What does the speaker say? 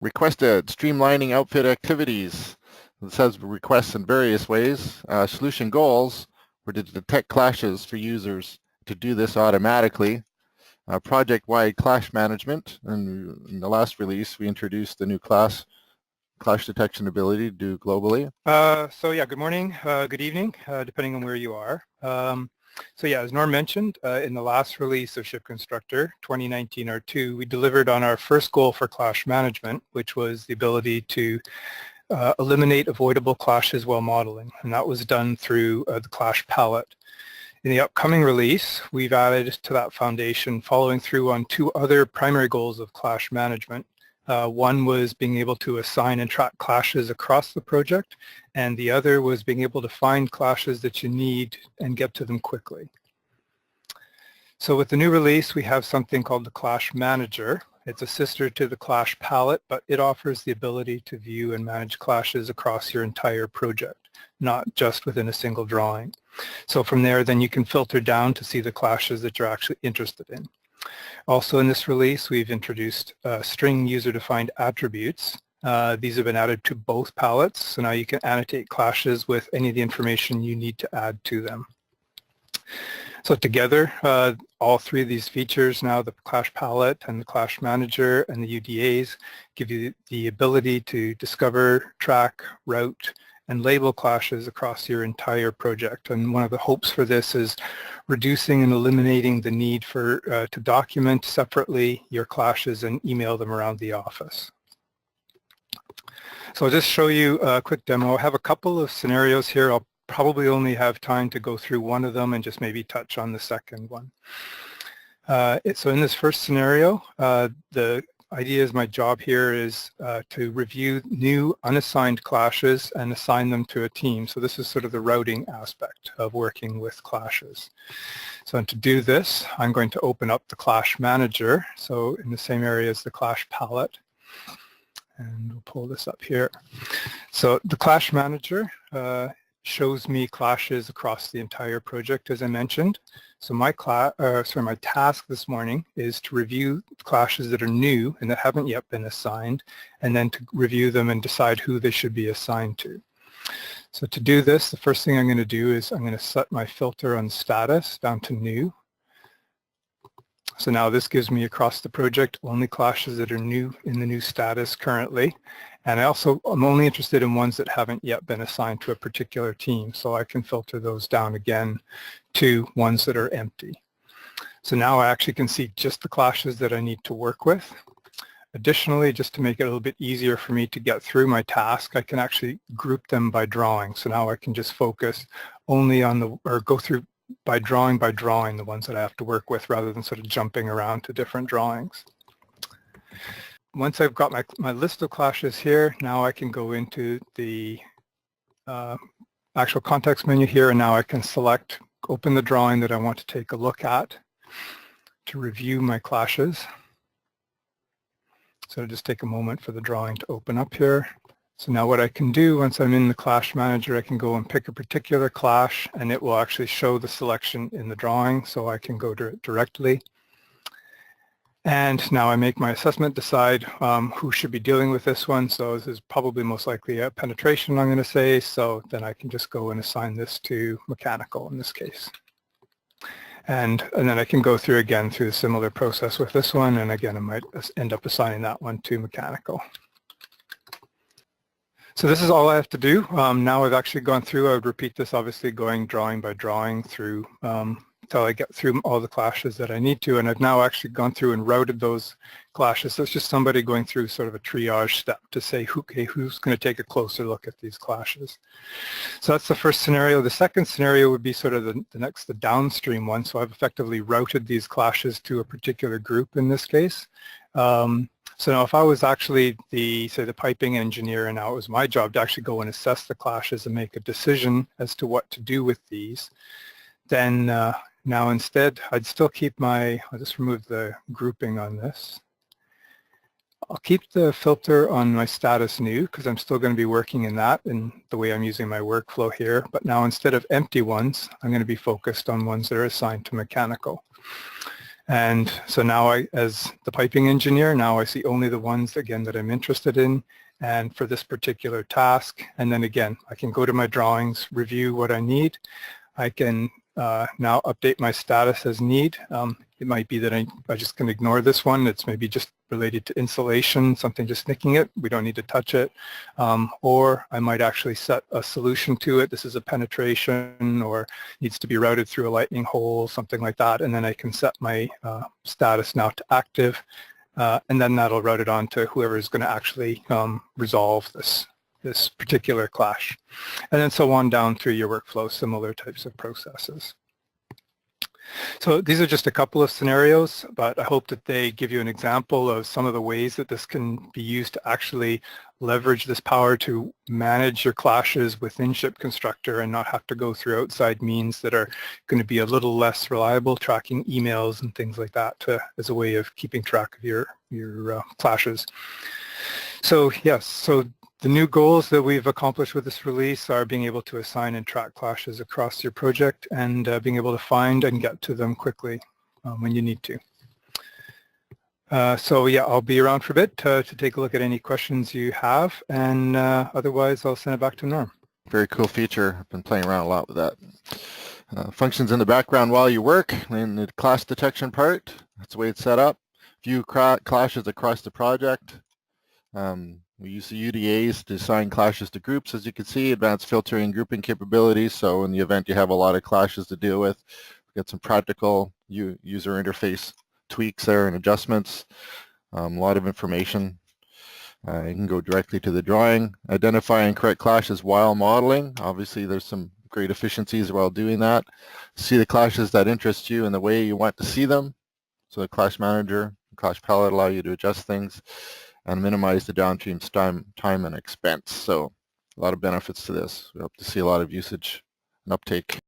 requested streamlining outfit activities. It says requests in various ways. Solution goals were to detect clashes for users to do this automatically. Project-wide clash management, and in the last release we introduced the new clash detection ability to do globally. So yeah, good morning, good evening, depending on where you are. So yeah, as Norm mentioned, in the last release of ShipConstructor 2019 R2, we delivered on our first goal for clash management, which was the ability to eliminate avoidable clashes while modeling, and that was done through the clash palette. In the upcoming release, we've added to that foundation following through on two other primary goals of clash management. One was being able to assign and track clashes across the project, and the other was being able to find clashes that you need and get to them quickly. So with the new release, we have something called the Clash Manager. It's a sister to the Clash Palette, but it offers the ability to view and manage clashes across your entire project, not just within a single drawing. So from there, then you can filter down to see the clashes that you're actually interested in. Also in this release, we've introduced string user-defined attributes. These have been added to both palettes, so now you can annotate clashes with any of the information you need to add to them. So together, all three of these features now, the Clash Palette and the Clash Manager and the UDAs, give you the ability to discover, track, route, and label clashes across your entire project. And one of the hopes for this is reducing and eliminating the need for to document separately your clashes and email them around the office. So I'll just show you a quick demo. I have a couple of scenarios here. I'll probably only have time to go through one of them and just maybe touch on the second one. So in this first scenario, the idea is my job here is to review new unassigned clashes and assign them to a team. So this is sort of the routing aspect of working with clashes. So to do this, I'm going to open up the Clash Manager, so in the same area as the Clash Palette. And we'll pull this up here. So the Clash Manager shows me clashes across the entire project, as I mentioned. So my task this morning is to review clashes that are new and that haven't yet been assigned, and then to review them and decide who they should be assigned to. So to do this, the first thing I'm going to do is I'm going to set my filter on status down to new. So now this gives me across the project only clashes that are new in the new status currently. And I'm only interested in ones that haven't yet been assigned to a particular team, so I can filter those down again to ones that are empty. So now I actually can see just the clashes that I need to work with. Additionally, just to make it a little bit easier for me to get through my task, I can actually group them by drawing. So now I can just focus only on go through by drawing the ones that I have to work with rather than sort of jumping around to different drawings. Once I've got my list of clashes here, now I can go into the actual context menu here, and now I can open the drawing that I want to take a look at to review my clashes. So I'll just take a moment for the drawing to open up here. So now what I can do once I'm in the Clash Manager, I can go and pick a particular clash, and it will actually show the selection in the drawing, so I can go to it directly. And now I make my assessment, decide who should be dealing with this one. So this is probably most likely a penetration, I'm going to say. So then I can just go and assign this to mechanical in this case. And then I can go through again through a similar process with this one. And again, I might end up assigning that one to mechanical. So this is all I have to do. Now I've actually gone through, I would repeat this obviously going drawing by drawing through until I get through all the clashes that I need to, and I've now actually gone through and routed those clashes. So it's just somebody going through sort of a triage step to say, okay, who's going to take a closer look at these clashes. So that's the first scenario. The second scenario would be sort of the downstream one. So I've effectively routed these clashes to a particular group in this case. So now if I was actually say the piping engineer, and now it was my job to actually go and assess the clashes and make a decision as to what to do with these, then now instead I'd still keep I'll just remove the grouping on this. I'll keep the filter on my status new because I'm still going to be working in that in the way I'm using my workflow here. But now instead of empty ones, I'm going to be focused on ones that are assigned to mechanical. And so now as the piping engineer, now I see only the ones, again, that I'm interested in and for this particular task. And then again, I can go to my drawings, review what I need. I can now update my status as need. It might be that I just can ignore this one. It's maybe just related to insulation, something just nicking it. We don't need to touch it. Or I might actually set a solution to it. This is a penetration or needs to be routed through a lightning hole, something like that. And then I can set my status now to active. And then that'll route it on to whoever is going to actually resolve this particular clash. And then so on down through your workflow, similar types of processes. So these are just a couple of scenarios, but I hope that they give you an example of some of the ways that this can be used to actually leverage this power to manage your clashes within ShipConstructor and not have to go through outside means that are going to be a little less reliable, tracking emails and things like that as a way of keeping track of your clashes. So yes, so the new goals that we've accomplished with this release are being able to assign and track clashes across your project and being able to find and get to them quickly when you need to. So yeah, I'll be around for a bit to take a look at any questions you have, and otherwise I'll send it back to Norm. Very cool feature. I've been playing around a lot with that. Functions in the background while you work. In the clash detection part, that's the way it's set up. View clashes across the project. We use the UDAs to assign clashes to groups, as you can see, advanced filtering and grouping capabilities. So in the event you have a lot of clashes to deal with, we get some practical user interface tweaks there and adjustments. A lot of information. You can go directly to the drawing. Identify and correct clashes while modeling. Obviously, there's some great efficiencies while doing that. See the clashes that interest you and the way you want to see them. So the Clash Manager, Clash Palette allow you to adjust things and minimize the downstream time and expense. So a lot of benefits to this. We hope to see a lot of usage and uptake.